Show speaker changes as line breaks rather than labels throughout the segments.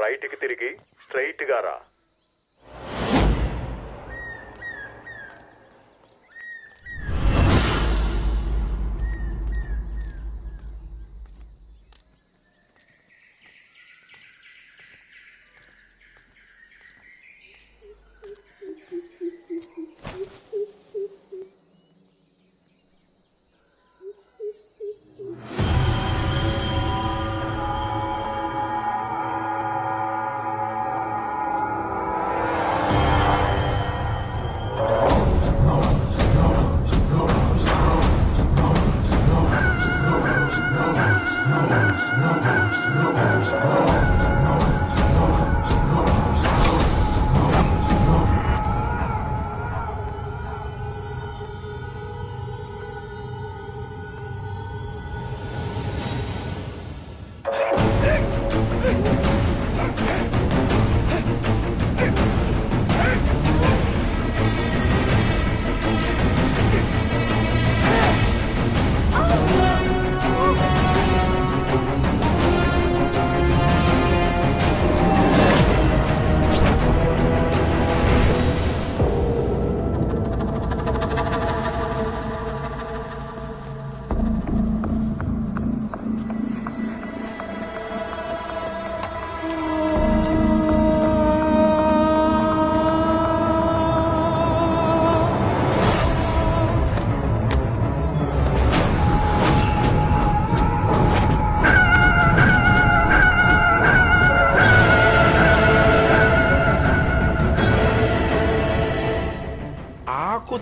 రైట్కి తిరిగి స్ట్రైట్గా రా.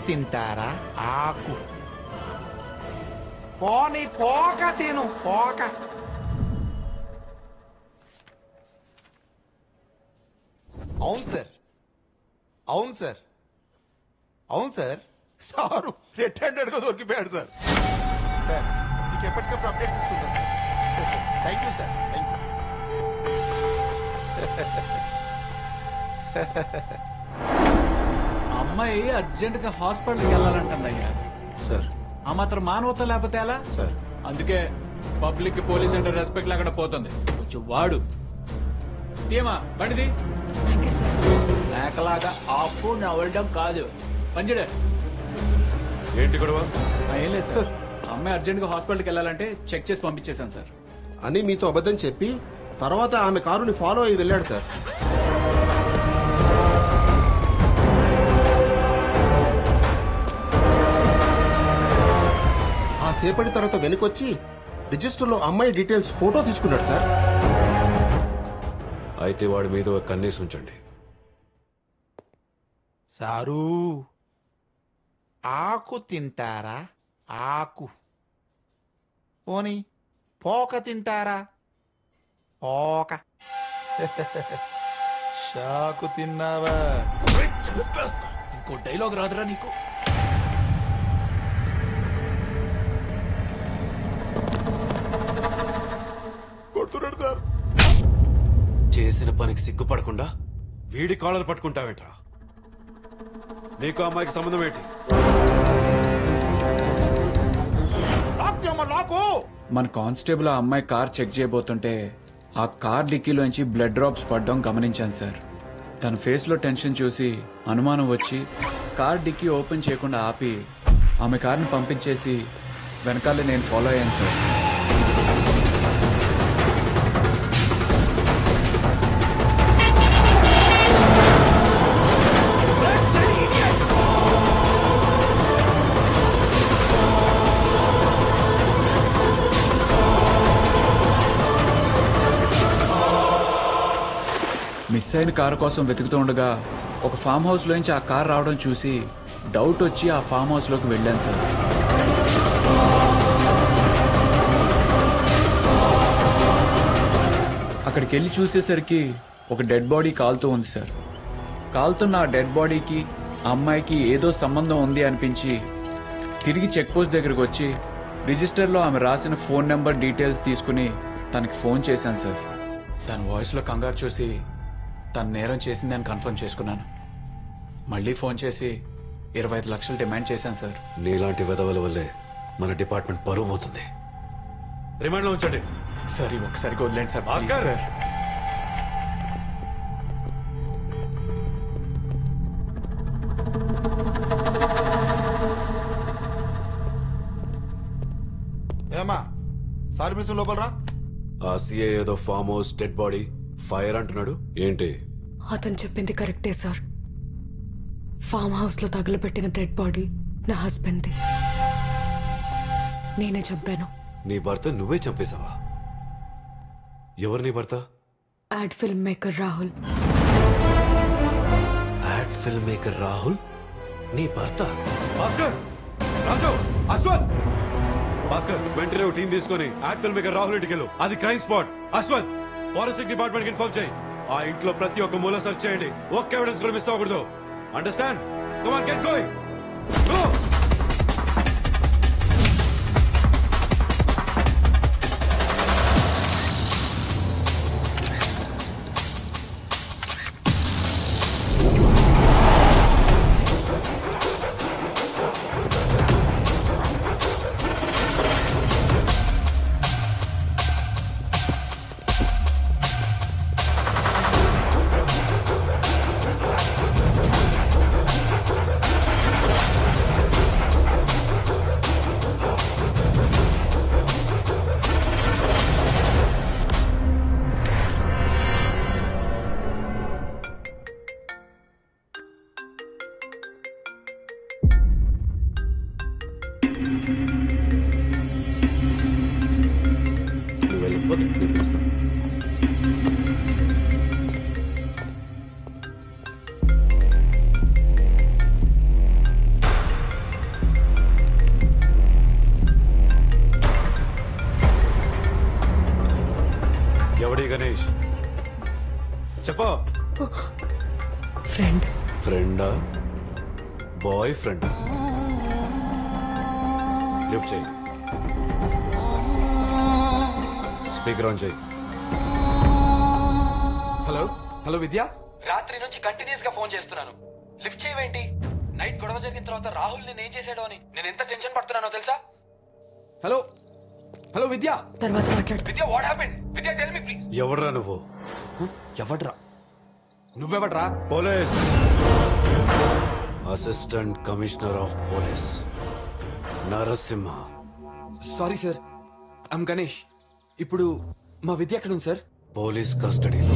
తింటారా? ఆకు పోనీ పోక తిను, పోక. అవును సార్, అవును సార్, అవును సార్. సారు రెడ్ హ్యాండెడ్గా దొరికిపోయాడు సార్. సార్ మీకు ఎప్పటికప్పుడు అప్డేట్స్ ఇస్తుంటాను sir. Thank you sir, thank you.
అమ్మాయి అర్జెంట్ గా హాస్పిటల్కి వెళ్ళాలంటుందయ్యా.
సార్
ఆ మాత్రం మానవత లేకపోతే ఎలా?
సార్
అందుకే పబ్లిక్ పోలీస్ అంటే రెస్పెక్ట్ లేకుండా పోతుంది. కొంచెం వాడు ఏమా బండిది మేకలాగా ఆపు నవ్వడం కాదు. పంజడే
ఏంటి గొడవ?
ఏం లేదు సార్, అమ్మాయి అర్జెంట్ గా హాస్పిటల్కి వెళ్ళాలంటే చెక్ చేసి పంపించేశాను సార్.
అని మీతో అబద్ధం చెప్పి తర్వాత ఆమె కారుని ఫాలో అయ్యి వెళ్ళాడు సార్. ఆ సేపటి తర్వాత వెనుకొచ్చి రిజిస్టర్లో అమ్మాయి డీటెయిల్స్ ఫోటో తీసుకున్నాడు సార్.
అయితే వాడి మీద ఒక కన్నేసి ఉంచండి.
సారు ఆకు తింటారా? ఆకు పోనీ పోక తింటారా? పోక. షాకు తిన్నావా?
ఇంకో డైలాగ్ రాదురా నీకు.
కొడుతున్నాడు సార్.
చేసిన పనికి సిగ్గుపడకుండా వీడి కాలర్ పట్టుకుంటావేంట్రా? నీకు అమ్మాయికి సంబంధం ఏంటి?
మన కానిస్టేబుల్ ఆ అమ్మాయి కార్ చెక్ చేయబోతుంటే ఆ కార్ డిక్కీలోంచి బ్లడ్ డ్రాప్స్ పడడం గమనించాను సార్. తన ఫేస్ లో టెన్షన్ చూసి అనుమానం వచ్చి కార్ డిక్కీ ఓపెన్ చేయకుండా ఆపి ఆమె కార్ని పంపించేసి వెనకాలే నేను ఫాలో అయ్యాను సార్. మిస్ అయిన కారు కోసం వెతుకుతూ ఉండగా ఒక ఫామ్ హౌస్ లోంచి ఆ కార్ రావడం చూసి డౌట్ వచ్చి ఆ ఫామ్ హౌస్ లోకి వెళ్ళాను సార్. అక్కడికి వెళ్ళి చూసేసరికి ఒక డెడ్ బాడీ కాలుతూ ఉంది సార్. కాలుతున్న ఆ డెడ్ బాడీకి ఆ అమ్మాయికి ఏదో సంబంధం ఉంది అనిపించి తిరిగి చెక్ పోస్ట్ దగ్గరకు వచ్చి రిజిస్టర్లో ఆమె రాసిన ఫోన్ నెంబర్ డీటెయిల్స్ తీసుకుని తనకి ఫోన్ చేశాను సార్. తన వాయిస్లో కంగారు చూసి తను నేరం చేసిందని కన్ఫర్మ్ చేసుకున్నాను. మళ్ళీ ఫోన్ చేసి 25 లక్షలు డిమాండ్ చేశాను సార్.
నీలాంటి వెధవల వల్లే మన డిపార్ట్మెంట్ పరువు పోతుంది. రిమాండ్లో ఉంచండి
సార్. ఒకసారికి వదిలేండి sir, please
Bhaskar!
Sir.
Permission లోపల రా.
ఆ సీఏ ఏదో farm house dead body fire అంటున్నాడు ఏంటి?
అతను చెప్పింది కరెక్టే సార్. ఫామ్ హౌస్ లో తగలబెట్టిన డెడ్ బాడీ నా హస్బెండ్ది. నేనే చంపాను.
నీ భర్త నువ్వే చంపేశావా? ఎవరు నీ భర్త?
Ad film maker Rahul.
Ad film maker Rahul నీ భర్త? భాస్కర్, రాజు, అశ్వత్, భాస్కర్ వెంటనే టీం తీసుకొని యాడ్ ఫిల్మ్ మేకర్ రాహుల్ ఇంటికి వెళ్ళు. అది crime spot. Ashwath, forensic department కి ఇన్ఫార్మ్ చేయి. ఆ ఇంట్లో ప్రతి ఒక్క మూల సెర్చ్ చేయండి. ఒక్క ఎవిడెన్స్ కూడా మిస్ అవ్వకూడదు. Understand? Come on, get going. Go. నువ్వు వెళ్ళు. ఓకే, నేను పిలుస్తాను. ఎవడి గణేష్? చెప్పా.
ఫ్రెండ్.
ఫ్రెండా? బాయ్ ఫ్రెండా? లిఫ్ట్ చేయి. స్పీకర్ ఆన్ చేయి.
హలో హలో విద్య.
రాత్రి నుంచి కంటిన్యూస్ గా ఫోన్ చేస్తున్నాను, లిఫ్ట్ చేయవేంటి? నైట్ గొడవ జరిగిన తర్వాత రాహుల్ నేను ఏం చేశాడో అని నేను ఎంత టెన్షన్ పడుతున్నానో తెలుసా?
Hello hello Vidya.
తర్వాత మాట్లాడు.
Vidya, what happened? Vidya, tell me please.
ఎవడ్రా నువ్వు?
ఎవడ్రా? నువ్వెవడ్రా?
Police assistant commissioner of police Narasimha.
Sorry sir, I'm Ganesh. ఇప్పుడు మా విద్య ఎక్కడ ఉంది సార్?
పోలీస్ కస్టడీలో.